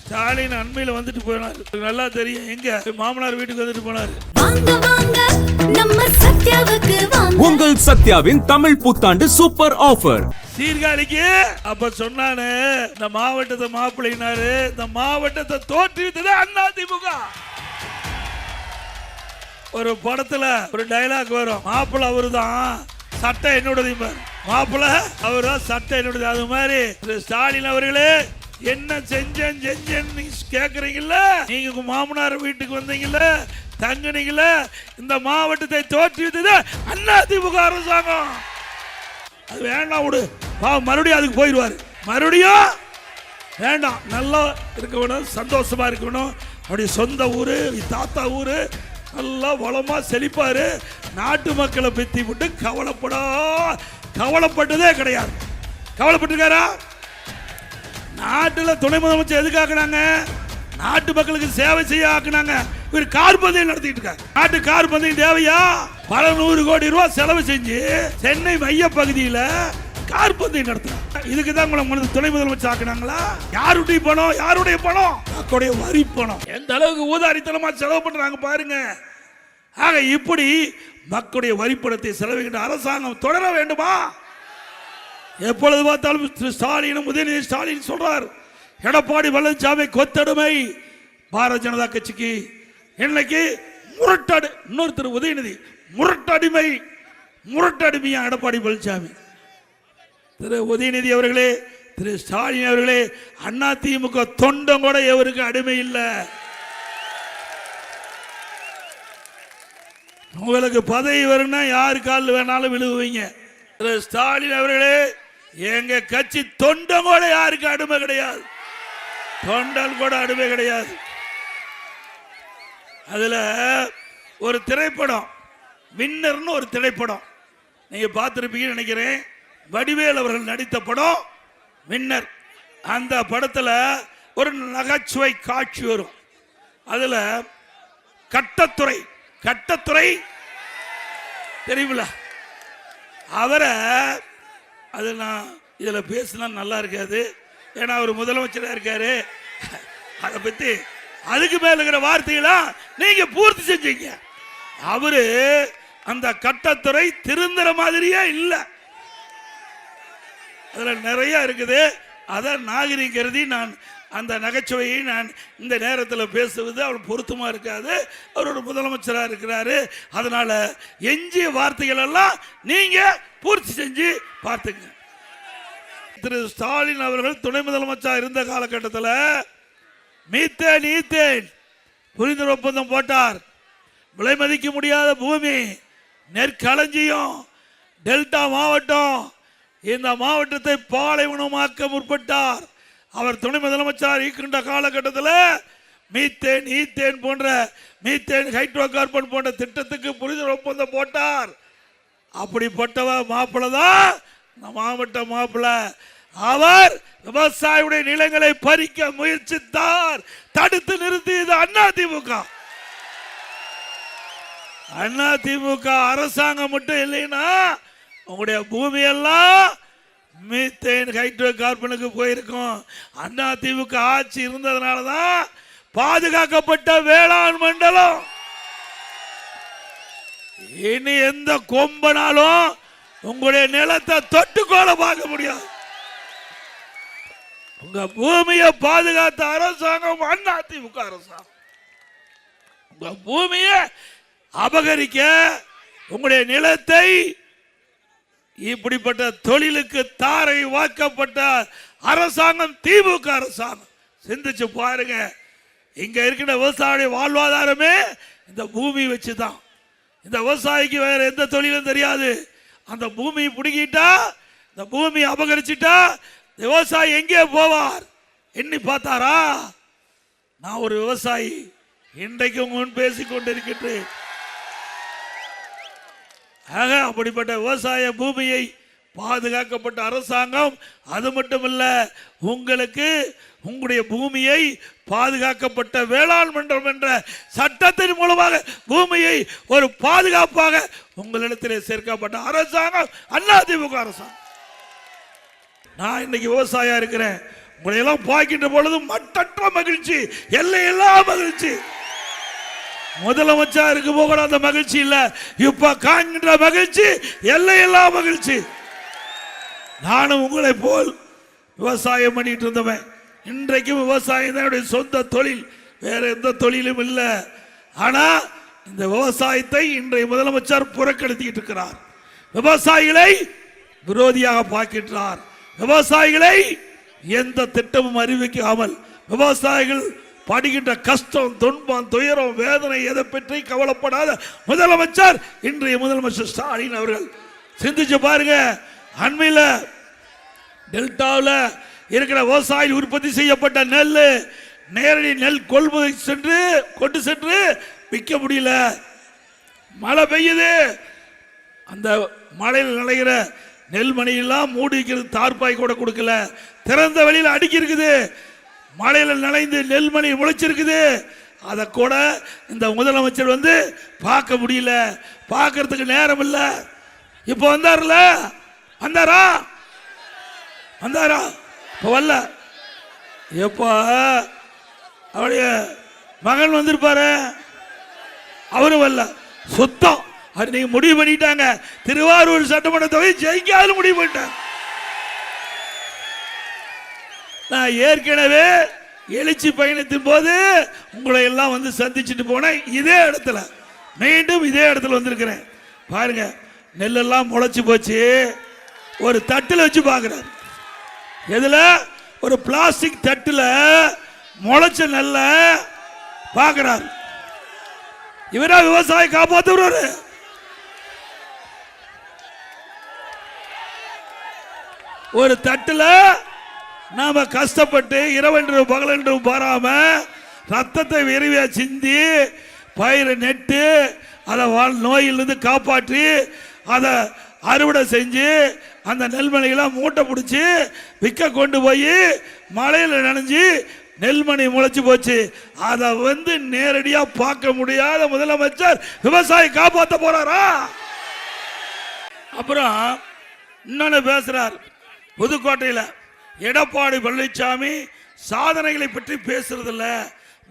ஸ்டாலின் அண்மையில் வந்துட்டு போனார். நல்லா தெரியும், எங்க மாமனார் வீட்டுக்கு வந்துட்டு போனாரு. உங்கள் சத்யாவின் தமிழ் புத்தாண்டு சூப்பர் ஆஃபர். சீர்காழிக்கு அப்ப சொன்னானு இந்த மாவட்டத்தை மாப்பிள்ளைனாரு, இந்த மாவட்டத்தை தோற்றுவித்தது அதிமுக. ஒரு படத்துல ஒரு டைலாக் வரும், மாப்பிள்ள அவரு தான், சட்டை என்னோடது. மாப்பிள்ள அவரு தான், சட்டை என்னோடது. அது மாதிரி ஸ்டாலின் அவர்களே என்ன செஞ்சேன்னு கேக்குறீங்கல்ல, நீங்க உங்க மாமனார் வீட்டுக்கு வந்தீங்கல்ல, தங்குனீங்கல்ல, இந்த மாவட்டத்தை தோற்றுவித்தது அதிமுக அரசாங்கம். அது வேண்டாம் விடு, மறுபடியும் அதுக்கு போயிடுவாரு. மறுபடியும் வேண்டாம், நல்லா இருக்கணும், சந்தோஷமா இருக்கணும். அப்படி சொந்த ஊரு, தாத்தா ஊரு, நல்லா வளமா செழிப்பாரு. நாட்டு மக்களை பத்தி விட்டு கவலைப்பட்டதே கிடையாது. கவலைப்பட்டிருக்காரா? நாட்டுல துணை முதலமைச்சர் எதுக்கு ஆக்குனாங்க? நாட்டு மக்களுக்கு சேவை செய்ய ஆக்குனாங்க. ஒரு கார் பந்தயம் நடத்திட்டு இருக்காங்க. நாட்டு கார் பந்தயம் தேவையா? பல 100 கோடி ரூபாய் செலவு செஞ்சு சென்னை மைய பகுதியில கார் பந்தயம் நடத்துறாங்க. இதுக்கு தான் உங்களை துணை முதலமைச்சர் ஆக்குனாங்களா? யாருடைய பணம்? யாருடைய பணம்? மக்களுடைய வரி பணம். எந்த அளவுக்கு ஊதாரித்தனமா செலவு பண்றாங்க பாருங்க. ஆக இப்படி மக்களுடைய வரிப்பணத்தை செலவிக்கின்ற அரசாங்கம் தொடர வேண்டுமா? எப்பொழுது பார்த்தாலும் ஸ்டாலினும் உதயநிதி ஸ்டாலின் சொல்றார், எடப்பாடி பழனிசாமி கொத்தடிமை பாரதிய ஜனதா கட்சிக்கு. இன்னைக்கு முரட்டடி, இன்னொருத்தர் உதயநிதி முரட்டடிமையா எடப்பாடி பழனிசாமி. திரு உதயநிதி அவர்களே, திரு ஸ்டாலின் அவர்களே, அதிமுக தொண்டம் கூட எவருக்கு அடிமை இல்லை. உங்களுக்கு பதவி வரும்னா யாரு காலில் வேணாலும் விழுவுவீங்க. திரு ஸ்டாலின் அவர்களே, எங்க கட்சி தொண்டம் கூட யாருக்கு அடிமை கிடையாது. தொண்டன் கூட அடிமை கிடையாது. அதுல ஒரு திரைப்படம், வின்னர்னு ஒரு திரைப்படம் நீங்க பார்த்திருப்பீங்கன்னு நினைக்கிறேன். வடிவேல் அவர்கள் நடித்த படம் வின்னர். அந்த படத்துல ஒரு நகைச்சுவை காட்சி வரும். அதுல கட்டத்துறை தெரியுமில்ல, அவரை அது நான் இதுல பேசினா நல்லா இருக்காது, ஏன்னா அவர் முதலமைச்சராக இருக்காரு. அதை பத்தி அதுக்கு மேல இருக்கிற வார்த்தைகளா நீங்க பூர்த்தி செஞ்சீங்க. அவரு அந்த கட்டத்துறை திருந்துற மாதிரியே இல்லை. அதுல நிறைய இருக்குது. அதை நாகரிகருதி நான் அந்த நகைச்சுவையை நான் இந்த நேரத்தில் பேசுவது அவர் பொருத்தமா இருக்காது. அவரோட முதலமைச்சராக இருக்கிறாரு. அதனால எஞ்சிய வார்த்தைகள் எல்லாம் நீங்க பூர்த்தி செஞ்சு பார்த்துங்க. திரு ஸ்டாலின் அவர்கள் துணை முதலமைச்சர் இருந்த காலகட்டத்தில் மீத்தேன் புரிந்துணர்வு ஒப்பந்தம் போட்டார். விலை மதிக்க முடியாத பூமி, நெற்களஞ்சியம், டெல்டா மாவட்டம், இந்த மாவட்டத்தை பாலைவனமாக்க முற்பட்டார். அவர் துணை முதலமைச்சர் இருக்கின்ற காலகட்டத்தில் மீத்தேன் போன்ற ஹைட்ரோ கார்பன் போன்ற திட்டத்துக்கு புரிந்துணர்வு ஒப்பந்தம் போட்டார். அப்படிப்பட்டவ மாப்பிள்ள தான் இந்த மாவட்ட மாப்பிள்ள. அவர் விவசாயியுடைய நிலங்களை பறிக்க முயற்சித்தார், தடுத்து நிறுத்தியது அதிமுக அரசாங்கம் மட்டும் இல்லைன்னா உங்களுடைய பூமியெல்லாம் மீத்தேன் ஹைட்ரோ கார்பனுக்கு போயிருக்கும். அதிமுக ஆட்சி இருந்ததுனாலதான் பாதுகாக்கப்பட்ட வேளாண் மண்டலம். இனி எந்த கொம்பனாலும் உங்களுடைய நிலத்தை தொட்டுக்கோல பார்க்க முடியாது. உங்க பூமியை பாதுகாத்த அரசாங்கம் அதிமுக அரசாங்கம். உங்க பூமியை அபகரிக்க, உங்களுடைய நிலத்தை இப்படிப்பட்ட தொழிலுக்கு தாரை வாக்கப்பட்ட அரசாங்கம் திமுக அரசாங்கம். சிந்திச்சு பாருங்க. இங்க இருக்கிற விவசாய வாழ்வாதாரமே இந்த பூமி வச்சுதான். இந்த விவசாயிக்கு வேற எந்த தொழிலும் தெரியாது. அந்த பூமியை பிடிக்கிட்டா, இந்த பூமியை அபகரிச்சுட்டா விவசாயி எங்கே போவார்? எண்ணி பார்த்தாரா? நான் ஒரு விவசாயி, இன்றைக்கு முன் பேசிக் கொண்டிருக்கிறேன். ஆக அப்படிப்பட்ட விவசாய பூமியை பாதுகாக்கப்பட்ட அரசாங்கம். அது மட்டுமல்ல, உங்களுக்கு உங்களுடைய பூமியை பாதுகாக்கப்பட்ட வேளாண் மன்றம் என்ற சட்டத்தின் மூலமாக பூமியை ஒரு பாதுகாப்பாக உங்களிடத்திலே சேர்க்கப்பட்ட அரசாங்கம் அதிமுக அரசாங்கம். நான் இன்னைக்கு விவசாயியா இருக்கிறேன். உங்களை எல்லாம் பார்க்கின்ற பொழுது மட்டற்ற மகிழ்ச்சி, எல்லையில்லா மகிழ்ச்சி. முதலமைச்சர் இருக்கும் போது அந்த மகிழ்ச்சி இல்ல, இப்ப காண்கின்ற மகிழ்ச்சி எல்லையில்லா மகிழ்ச்சி. நானும் உங்களை போல் விவசாயம் பண்ணிட்டு இருந்தவன். இன்றைக்கும் விவசாயம் தான் என்னுடைய சொந்த தொழில், வேற எந்த தொழிலும் இல்லை. ஆனா இந்த விவசாயத்தை இன்றைய முதலமைச்சர் புறக்கணித்துக்கிட்டு இருக்கிறார். விவசாயிகளை விரோதியாக பார்க்கின்றார். விவசாயிகளை எந்த திட்டமும் அறிவிக்காமல், விவசாயிகள் படுகின்ற கஷ்டம், துன்பம், துயரம், வேதனை எதை பற்றி கவலைப்படாத முதலமைச்சர் இன்றைய முதலமைச்சர் ஸ்டாலின் அவர்கள். சிந்திச்சு பாருங்க, அண்மையில் டெல்டாவில் இருக்கிற விவசாயிகள் உற்பத்தி செய்யப்பட்ட நெல் நேரடி நெல் கொள்முதல் கொண்டு சென்று விற்க முடியல. மழை பெய்யுது, அந்த மழையில் நனைகிற நெல்மணியெல்லாம் மூடி வைக்கிறது, தார்பாய் கூட கொடுக்கல, திறந்த வெளியில் அடுக்கி இருக்குது. மழையில் நனைந்து நெல்மணி முளைச்சிருக்குது, அதை கூட இந்த முதலமைச்சர் வந்து பார்க்க முடியல, பார்க்கறதுக்கு நேரம் இல்லை. இப்போ வந்தார்ல, வந்தாரா இப்போ வரல. எப்போ அவருடைய மகன் வந்திருப்பாரு, அவரும் வரல. சுத்தம். அது நீங்க முடிவு பண்ணிட்டாங்க, திருவாரூர் சட்டமன்ற தொகுதி ஜெயிக்காது முடிவு பண்ணிட்டாங்க. நான் ஏற்கனவே எழுச்சி பயணத்தின் போது உங்களை எல்லாம் வந்து சந்திச்சுட்டு போனேன். இதே இடத்துல மீண்டும் இதே இடத்துல வந்திருக்கிறேன். பாருங்க, நெல்லெல்லாம் முளைச்சு போச்சு. ஒரு தட்டில் வச்சு பார்க்குறாரு. எதுல? ஒரு பிளாஸ்டிக் தட்டில் முளைச்ச நெல்ல பார்க்கிறார். இவரா விவசாயி காப்பாற்றுறாரு. ஒரு தட்டில் நாம கஷ்டப்பட்டு இரவென்று பகலென்று பாராம ரத்தத்தை விரைவியா சிந்தி பயிரை நெட்டு அதை நோயிலிருந்து காப்பாற்றி அதை அறுவடை செஞ்சு அந்த நெல்மணியெல்லாம் மூட்டை பிடிச்சி விற்க கொண்டு போய் மழையில் நனைஞ்சு நெல்மணி முளைச்சு போச்சு. அதை வந்து நேரடியா பார்க்க முடியாத முதலமைச்சர் விவசாயி காப்பாற்ற போறாரா? அப்புறம் இன்னொன்னு பேசுறார். புதுக்கோட்டையில் எடப்பாடி பழனிசாமி சாதனைகளை பற்றி பேசுறதில்ல,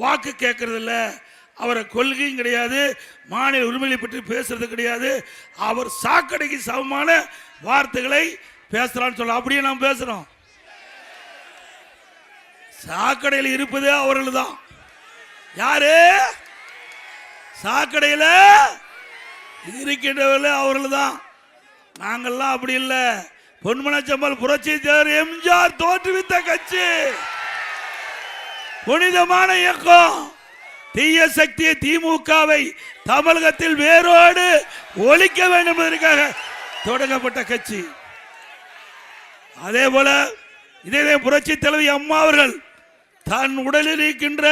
வாக்கு கேட்கறதில்ல, அவரை கொள்கையும் கிடையாது, மாநில உரிமைகளை பற்றி பேசுறது கிடையாது, அவர் சாக்கடைக்கு சமமான வார்த்தைகளை பேசுறான்னு சொல்ல. அப்படியே நாம் பேசுறோம். சாக்கடையில் இருப்பது அவர்கள் தான். யாரு? சாக்கடையில் இருக்கின்றவர்கள் அவர்கள் தான். நாங்கள்லாம் அப்படி இல்லை. பொன்மனச்செம்மல் புரட்சி தலைவர் எம்ஜிஆர் தோற்றுவித்த கட்சி, புனிதமான இயக்கம். தீய சக்தியை திமுகவை தமிழகத்தில் வேரோடு ஒழிக்க வேண்டும் என்பதற்காக தொடங்கப்பட்ட கட்சி. அதே போல இதே புரட்சி தலைவி அம்மா அவர்கள் தன் உடலில் இருக்கின்ற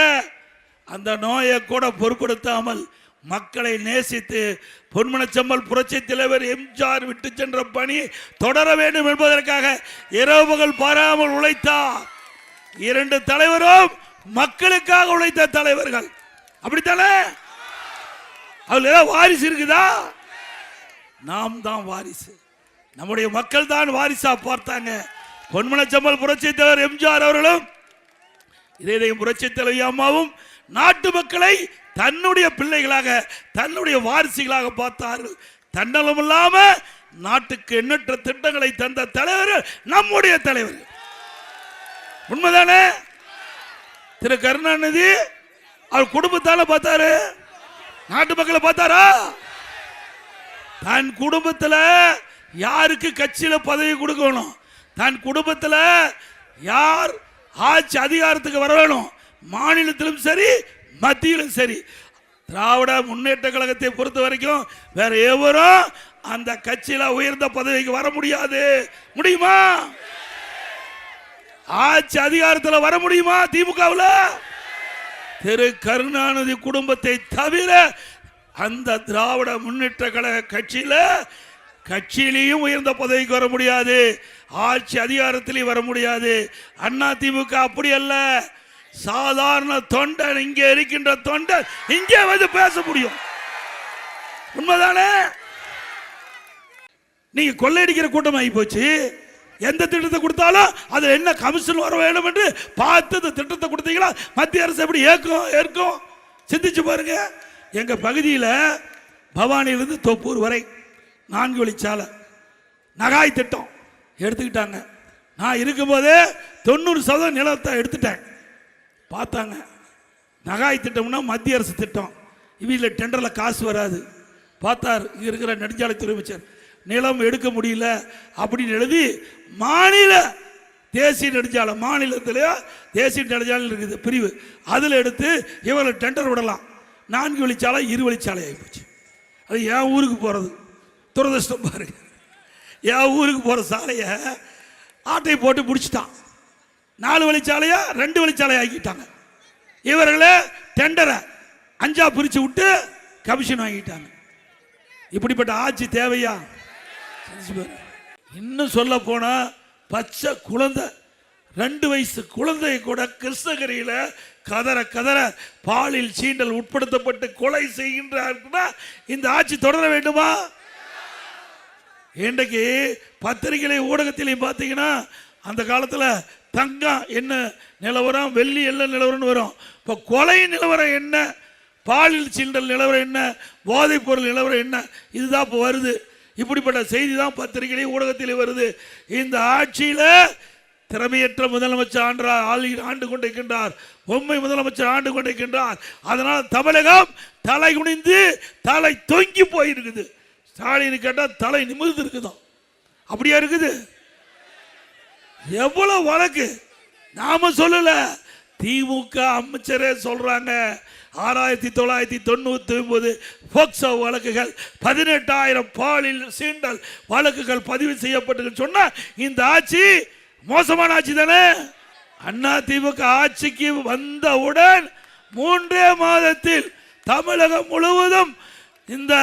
அந்த நோயை கூட பொருட்படுத்தாமல் மக்களை நேசித்து பொன்மனச்செம்மல் புரட்சி தலைவர் எம்ஜிஆர் விட்டு சென்ற பணி தொடர வேண்டும் என்பதற்காக இரவு பகல் பாராமல் உழைத்தார். இரண்டு தலைவரும் மக்களுக்காக உழைத்த தலைவர்கள். அப்படித்தானே? அவர்கள் வாரிசு இருக்குதா? நாம் தான் வாரிசு. நம்முடைய மக்கள் தான் வாரிசா பார்த்தாங்க. பொன்மனச்செம்மல் புரட்சி தலைவர் எம்ஜிஆர் அவர்களும் இதே புரட்சி தலைவி அம்மாவும் நாட்டு மக்களை தன்னுடைய பிள்ளைகளாக தன்னுடைய வாரிசுகளாக பார்த்தார்கள். தன்னலம் இல்லாம நாட்டுக்கு எண்ணற்ற திட்டங்களை தந்த தலைவர் நம்முடைய தலைவர். உண்மைதானே? திரு கருணாநிதி அவர் குடும்பத்தால பார்த்தாரு, நாட்டு மக்களை பார்த்தாரா? தன் குடும்பத்தில் யாருக்கு கட்சியில பதவி கொடுக்கணும், தன் குடும்பத்தில் யார் ஆட்சி அதிகாரத்துக்கு வர வேணும், மாநிலத்திலும் சரி மத்தியிலும் சரி. திராவிட முன்னேற்ற கழகத்தை பொறுத்த வரைக்கும் வேற எவரும் அந்த கட்சியில உயர்ந்த பதவிக்கு வர முடியாது. முடியுமா? ஆட்சி அதிகாரத்தில் வர முடியுமா திமுகவில்? திரு கருணாநிதி குடும்பத்தை தவிர அந்த திராவிட முன்னேற்ற கழக கட்சியிலையும் உயர்ந்த பதவிக்கு வர முடியாது, ஆட்சி அதிகாரத்திலையும் வர முடியாது. அண்ணா திமுக அப்படி அல்ல. சாதாரண தொண்டன், இங்கே இருக்கின்ற தொண்டன் இங்கே வந்து பேச முடியும். உண்மைதானே? நீங்க கொள்ளையடிக்கிற கூட்டம் ஆகி போச்சு. எந்த திட்டத்தை கொடுத்தாலும் அதில் என்ன கமிஷன் வர வேண்டும் என்று பார்த்து இந்த திட்டத்தை கொடுத்தீங்களா மத்திய அரசு எப்படி ஏற்கும் சிந்திச்சு பாருங்க. எங்க பகுதியில் பவானியிலிருந்து தொப்பூர் வரை 4 வழிச்சாலை நகாய் திட்டம் எடுத்துக்கிட்டாங்க. நான் இருக்கும்போதே 90% நிலத்தை எடுத்துட்டேன். பார்த்தாங்க நகாய் திட்டம்னா மத்திய அரசு திட்டம், இவங்கள டெண்டரில் காசு வராது. பார்த்தார் இங்கே இருக்கிற நெடுஞ்சாலைத்துறை அமைச்சர், நிலம் எடுக்க முடியல அப்படின்னு எழுதி மாநில தேசிய நெடுஞ்சாலை, மாநிலத்திலேயே தேசிய நெடுஞ்சாலை இருக்குது பிரிவு, அதில் எடுத்து இவங்களை டெண்டர் விடலாம். 4 வழிச்சாலை 2 வழிச்சாலை ஆகிப்போச்சு. அது என் ஊருக்கு போகிறது துரதிருஷ்டம் பாருங்க. என் ஊருக்கு போகிற சாலையை ஆட்டை போட்டு பிடிச்சிட்டான். 4 வழிச்சாலையா 2 வழிச்சாலை ஆக்கிட்டாங்க. இவர்களே டெண்டரை 5ஆ பிரித்து விட்டு கமிஷன் வாங்கிட்டாங்க. இப்படிப்பட்ட ஆட்சி தேவையா? இன்னும் சொல்ல போனா பச்சை குழந்தை 2 வயசு குழந்தையை கூட கிருஷ்ணகிரியில கதற கதற பாலில் சீண்டல் உட்படுத்தப்பட்டு கொலை செய்கின்றார். இந்த ஆட்சி தொடர வேண்டுமா? இன்றைக்கு பத்திரிகை ஊடகத்திலையும் பார்த்தீங்கன்னா அந்த காலத்தில் தங்கம் என்ன நிலவரம், வெள்ளி என்ன நிலவரம்னு வரும். இப்போ கொலை நிலவரம் என்ன, பாலியல் சீண்டல் நிலவரம் என்ன, போதைப் பொருள் நிலவரம் என்ன, இதுதான் இப்போ வருது. இப்படிப்பட்ட செய்தி தான் பத்திரிகையிலே ஊடகத்திலே வருது. இந்த ஆட்சியில் திறமையற்ற முதலமைச்சர் ஆண்டு கொண்டிருக்கின்றார், பொம்மை முதலமைச்சர் ஆண்டு கொண்டிருக்கின்றார். அதனால் தமிழகம் தலை குனிந்து தலை தொங்கி போயிருக்குது. ஸ்டாலின் கேட்டால் தலை நிமிர்ந்து இருக்குதான். அப்படியா இருக்குது? எவ்வளவு வழக்கு நாம சொல்லல, திமுக அமைச்சரே சொல்றாங்க. 1999 போக்சோ வழக்குகள் 18,000 பாலியல் சீண்டல் வழக்குகள் பதிவு செய்யப்பட்டு சொன்னா இந்த ஆட்சி மோசமான ஆட்சி தானே? அண்ணா திமுக ஆட்சிக்கு வந்தவுடன் 3 மாதத்தில் தமிழகம் முழுவதும் இந்த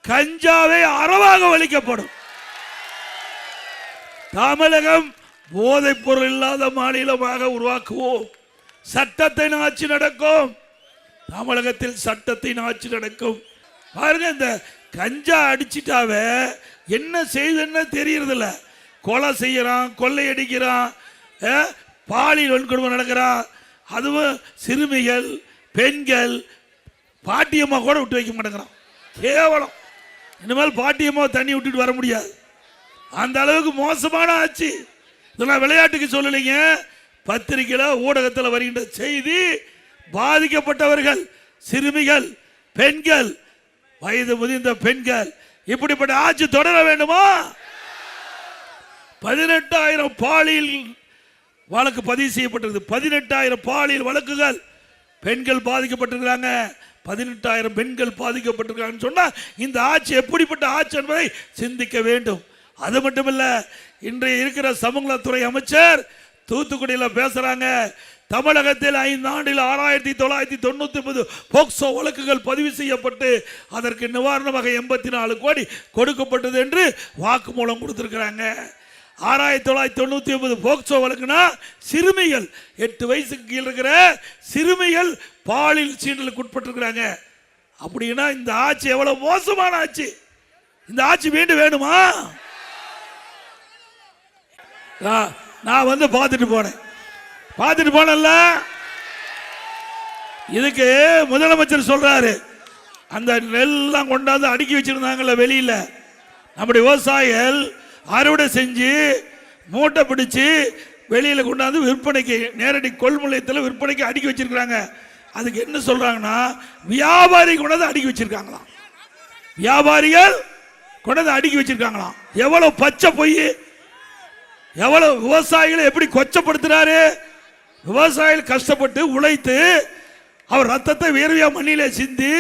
கஞ்சாவை அறவாக ஒழிக்கப்படும். தமிழகம் போதைப் பொருள் இல்லாத மாநிலமாக உருவாக்குவோம். சட்டத்தின் ஆட்சி நடக்கும். தமிழகத்தில் சட்டத்தின் ஆட்சி நடக்கும். பாருங்க, இந்த கஞ்சா அடிச்சிட்டாவே என்ன செய்யுதுன்னு தெரியறதில்ல. கொலை செய்யறான், கொள்ளையடிக்கிறான், பாலியல் வன்கொடுமை நடக்கிறான். அதுவும் சிறுமிகள், பெண்கள், பாட்டியம்மா கூட விட்டு வைக்க மாட்டேங்கிறான். கேவலம். இனிமேல் பாட்டியம்மா தண்ணி விட்டுட்டு வர முடியாது. அந்த அளவுக்கு மோசமான ஆட்சி. இதெல்லாம் விளையாட்டுக்கு சொல்லலைங்க, பத்திரிகையில் ஊடகத்தில் வருகின்ற செய்தி. பாதிக்கப்பட்டவர்கள் சிறுமிகள், பெண்கள், வயது முதிர்ந்த பெண்கள். இப்படிப்பட்ட ஆட்சி தொடர வேண்டுமா? 18,000 பாலியல் வழக்கு பதிவு செய்யப்பட்டிருக்கு. 18,000 பாலியல் வழக்குகள். பெண்கள் பாதிக்கப்பட்டிருக்கிறாங்க. 18,000 பெண்கள் பாதிக்கப்பட்டிருக்காங்கன்னு சொன்னா இந்த ஆட்சி எப்படிப்பட்ட ஆட்சி என்பதை சிந்திக்க வேண்டும். அது மட்டுமல்ல, இன்றைய இருக்கிற சமூகத்துறை அமைச்சர் தூத்துக்குடியில் பேசுறாங்க. தமிழகத்தில் 5 ஆண்டில் 6,999 போக்சோ வழக்குகள் பதிவு செய்யப்பட்டு அதற்கு நிவாரணமாக 84 கோடி கொடுக்கப்பட்டது என்று வாக்குமூலம் கொடுத்திருக்கிறாங்க. 6,999 போக்சோ வழக்குனா சிறுமிகள், 8 வயசுக்கு கீழே இருக்கிற சிறுமிகள் பாலியல் சீண்டலுக்கு உட்பட்டிருக்கிறாங்க. அப்படின்னா இந்த ஆட்சி எவ்வளவு மோசமான ஆட்சி. இந்த ஆட்சி மீண்டும் வேணுமா? நான் வந்து பார்த்துட்டு போனேன்ல. இதுக்கு முதலமைச்சர் சொல்றாரு, அந்த நெல்லாம் கொண்டாந்து அடுக்கி வச்சிருந்தாங்கல்ல வெளியில, நம்முடைய விவசாயிகள் அறுவடை செஞ்சு மூட்டை பிடிச்சு வெளியில கொண்டாந்து விற்பனைக்கு, நேரடி கொள்முதலத்தில் விற்பனைக்கு அடுக்கி வச்சிருக்காங்க. அதுக்கு என்ன சொல்றாங்கன்னா, வியாபாரி கொண்டாந்து அடுக்கி வச்சிருக்காங்களாம். வியாபாரிகள் கொண்டாந்து அடுக்கி வச்சிருக்காங்களாம். எவ்வளவு பச்சை பொய்! எவ்வளவு விவசாயிகளை எப்படி கொச்சப்படுத்துறாரு! விவசாயிகள் கஷ்டப்பட்டு உழைத்து அவர் ரத்தத்தை வேர்வையா மண்ணிலே சிந்தி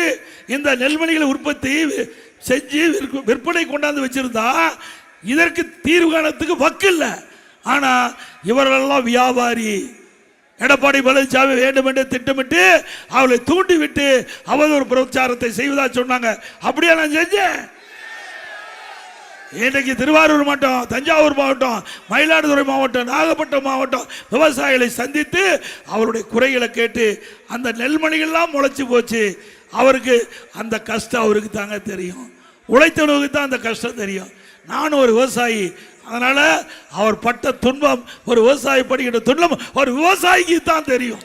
இந்த நெல்மணிகளை உற்பத்தி செஞ்சு விற்பனை கொண்டாந்து வச்சிருந்தா இதற்கு தீர்வு காணத்துக்கு வக்கு இல்லை. ஆனா இவர்களெல்லாம் வியாபாரி. எடப்பாடி பழனிசாமி வேண்டும் என்று திட்டமிட்டு அவளை தூண்டிவிட்டு அவதூறு பிரச்சாரத்தை செய்வதா சொன்னாங்க. அப்படியே நான் செஞ்சேன். இன்றைக்கு திருவாரூர் மாவட்டம், தஞ்சாவூர் மாவட்டம், மயிலாடுதுறை மாவட்டம், நாகப்பட்டினம் மாவட்டம் விவசாயிகளை சந்தித்து அவருடைய குறைகளை கேட்டு அந்த நெல்மணிகள்லாம் முளைச்சு போச்சு. அவருக்கு அந்த கஷ்டம் அவருக்கு தாங்க தெரியும். உழைத்தவனுக்கு தான் அந்த கஷ்டம் தெரியும். நானும் ஒரு விவசாயி. அதனால அவர் பட்ட துன்பம், ஒரு விவசாயி படுகின்ற துன்பம் ஒரு விவசாயிக்கு தான் தெரியும்.